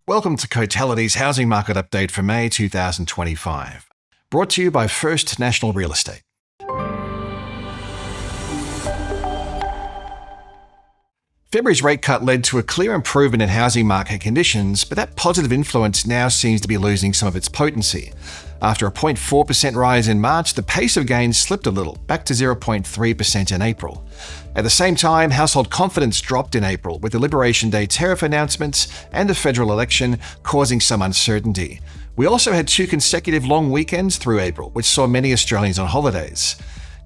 Welcome to Cotality's Housing Market Update for May 2025. Brought to you by First National Real Estate. February's rate cut led to a clear improvement in housing market conditions, but that positive influence now seems to be losing some of its potency. After a 0.4% rise in March, the pace of gains slipped a little, back to 0.3% in April. At the same time, household confidence dropped in April, with the Liberation Day tariff announcements and the federal election causing some uncertainty. We also had 2 consecutive long weekends through April, which saw many Australians on holidays.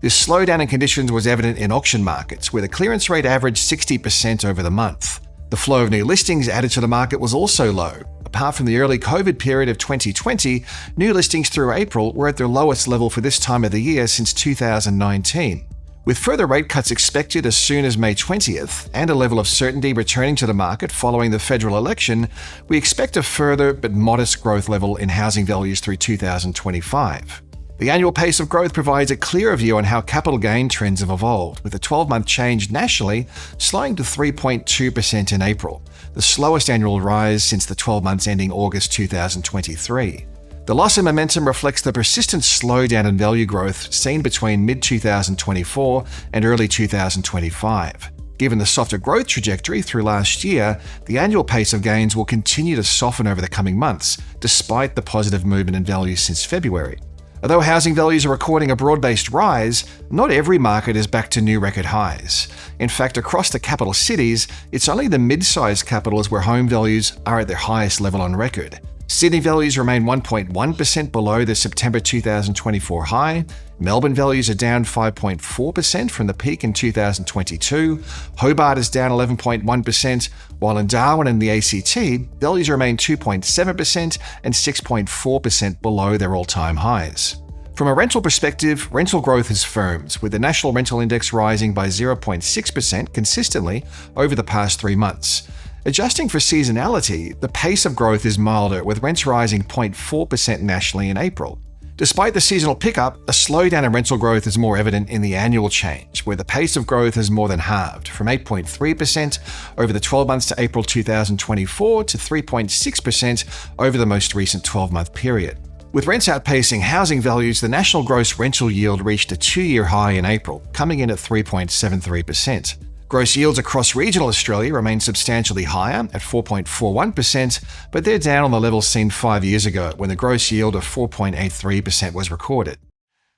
This slowdown in conditions was evident in auction markets, where the clearance rate averaged 60% over the month. The flow of new listings added to the market was also low. Apart from the early COVID period of 2020, new listings through April were at their lowest level for this time of the year since 2019. With further rate cuts expected as soon as May 20th and a level of certainty returning to the market following the federal election, we expect a further but modest growth level in housing values through 2025. The annual pace of growth provides a clearer view on how capital gain trends have evolved, with the 12-month change nationally slowing to 3.2% in April, the slowest annual rise since the 12 months ending August 2023. The loss in momentum reflects the persistent slowdown in value growth seen between mid-2024 and early 2025. Given the softer growth trajectory through last year, the annual pace of gains will continue to soften over the coming months, despite the positive movement in values since February. Although housing values are recording a broad-based rise, not every market is back to new record highs. In fact, across the capital cities, it's only the mid-sized capitals where home values are at their highest level on record. Sydney values remain 1.1% below the September 2024 high. Melbourne values are down 5.4% from the peak in 2022. Hobart is down 11.1%, while in Darwin and the ACT, values remain 2.7% and 6.4% below their all-time highs. From a rental perspective, rental growth has firmed, with the National Rental Index rising by 0.6% consistently over the past 3 months. Adjusting for seasonality, the pace of growth is milder, with rents rising 0.4% nationally in April. Despite the seasonal pickup, a slowdown in rental growth is more evident in the annual change, where the pace of growth has more than halved, from 8.3% over the 12 months to April 2024 to 3.6% over the most recent 12-month period. With rents outpacing housing values, the national gross rental yield reached a 2-year high in April, coming in at 3.73%. Gross yields across regional Australia remain substantially higher at 4.41%, but they're down on the levels seen 5 years ago when the gross yield of 4.83% was recorded.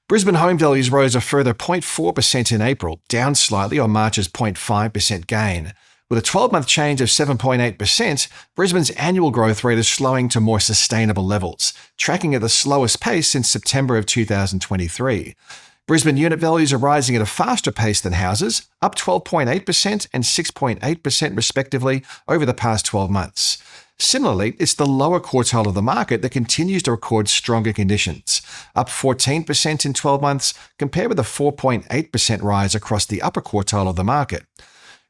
Brisbane home values rose a further 0.4% in April, down slightly on March's 0.5% gain. With a 12-month change of 7.8%, Brisbane's annual growth rate is slowing to more sustainable levels, tracking at the slowest pace since September of 2023. Brisbane unit values are rising at a faster pace than houses, up 12.8% and 6.8% respectively over the past 12 months. Similarly, it's the lower quartile of the market that continues to record stronger conditions, up 14% in 12 months compared with a 4.8% rise across the upper quartile of the market.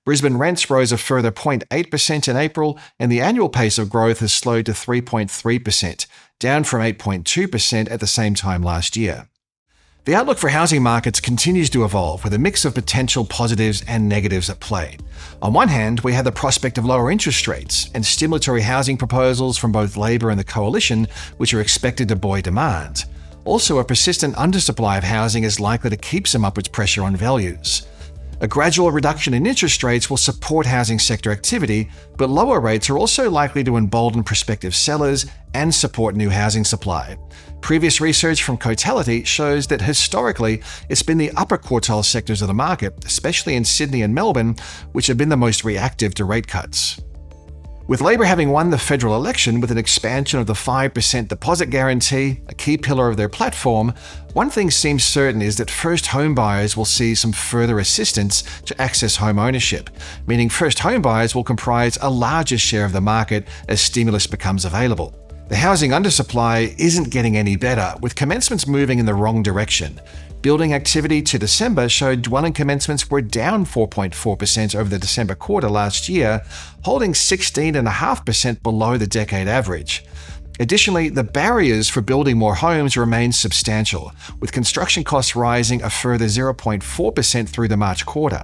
Brisbane rents rose a further 0.8% in April, and the annual pace of growth has slowed to 3.3%, down from 8.2% at the same time last year. The outlook for housing markets continues to evolve, with a mix of potential positives and negatives at play. On one hand, we have the prospect of lower interest rates and stimulatory housing proposals from both Labor and the Coalition, which are expected to buoy demand. Also, a persistent undersupply of housing is likely to keep some upwards pressure on values. A gradual reduction in interest rates will support housing sector activity, but lower rates are also likely to embolden prospective sellers and support new housing supply. Previous research from Cotality shows that historically, it's been the upper quartile sectors of the market, especially in Sydney and Melbourne, which have been the most reactive to rate cuts. With Labor having won the federal election with an expansion of the 5% deposit guarantee, a key pillar of their platform, one thing seems certain is that first home buyers will see some further assistance to access home ownership, meaning first home buyers will comprise a larger share of the market as stimulus becomes available. The housing undersupply isn't getting any better, with commencements moving in the wrong direction. Building activity to December showed dwelling commencements were down 4.4% over the December quarter last year, holding 16.5% below the decade average. Additionally, the barriers for building more homes remain substantial, with construction costs rising a further 0.4% through the March quarter.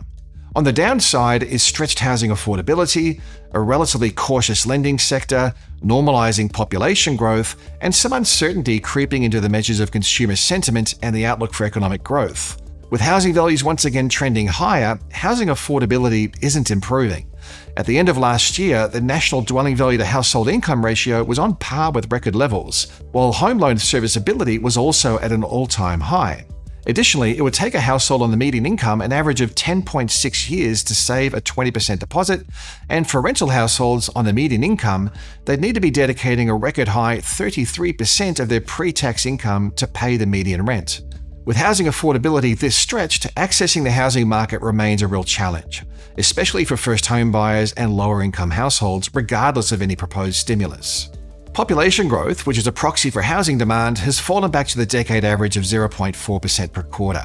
On the downside is stretched housing affordability, a relatively cautious lending sector, normalizing population growth, and some uncertainty creeping into the measures of consumer sentiment and the outlook for economic growth. With housing values once again trending higher, housing affordability isn't improving. At the end of last year, the national dwelling value to household income ratio was on par with record levels, while home loan serviceability was also at an all-time high. Additionally, it would take a household on the median income an average of 10.6 years to save a 20% deposit, and for rental households on the median income, they'd need to be dedicating a record high 33% of their pre-tax income to pay the median rent. With housing affordability this stretched, accessing the housing market remains a real challenge, especially for first home buyers and lower income households, regardless of any proposed stimulus. Population growth, which is a proxy for housing demand, has fallen back to the decade average of 0.4% per quarter.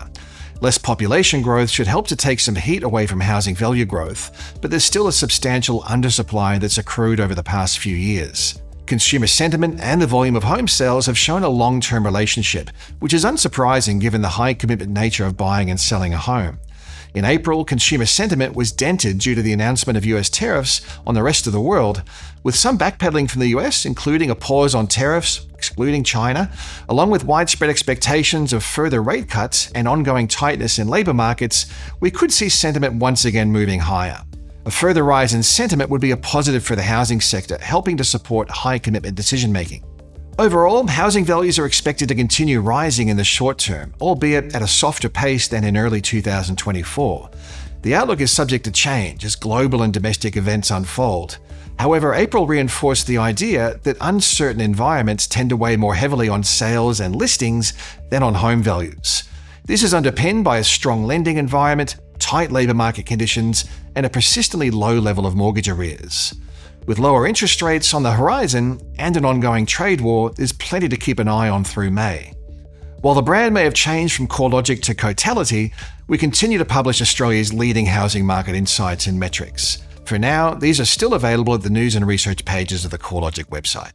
Less population growth should help to take some heat away from housing value growth, but there's still a substantial undersupply that's accrued over the past few years. Consumer sentiment and the volume of home sales have shown a long-term relationship, which is unsurprising given the high commitment nature of buying and selling a home. In April, consumer sentiment was dented due to the announcement of US tariffs on the rest of the world, with some backpedaling from the US, including a pause on tariffs, excluding China, along with widespread expectations of further rate cuts and ongoing tightness in labor markets. We could see sentiment once again moving higher. A further rise in sentiment would be a positive for the housing sector, helping to support high commitment decision-making. Overall, housing values are expected to continue rising in the short term, albeit at a softer pace than in early 2024. The outlook is subject to change as global and domestic events unfold. However, April reinforced the idea that uncertain environments tend to weigh more heavily on sales and listings than on home values. This is underpinned by a strong lending environment, tight labor market conditions, and a persistently low level of mortgage arrears. With lower interest rates on the horizon and an ongoing trade war, there's plenty to keep an eye on through May. While the brand may have changed from CoreLogic to Cotality, we continue to publish Australia's leading housing market insights and metrics. For now, these are still available at the news and research pages of the CoreLogic website.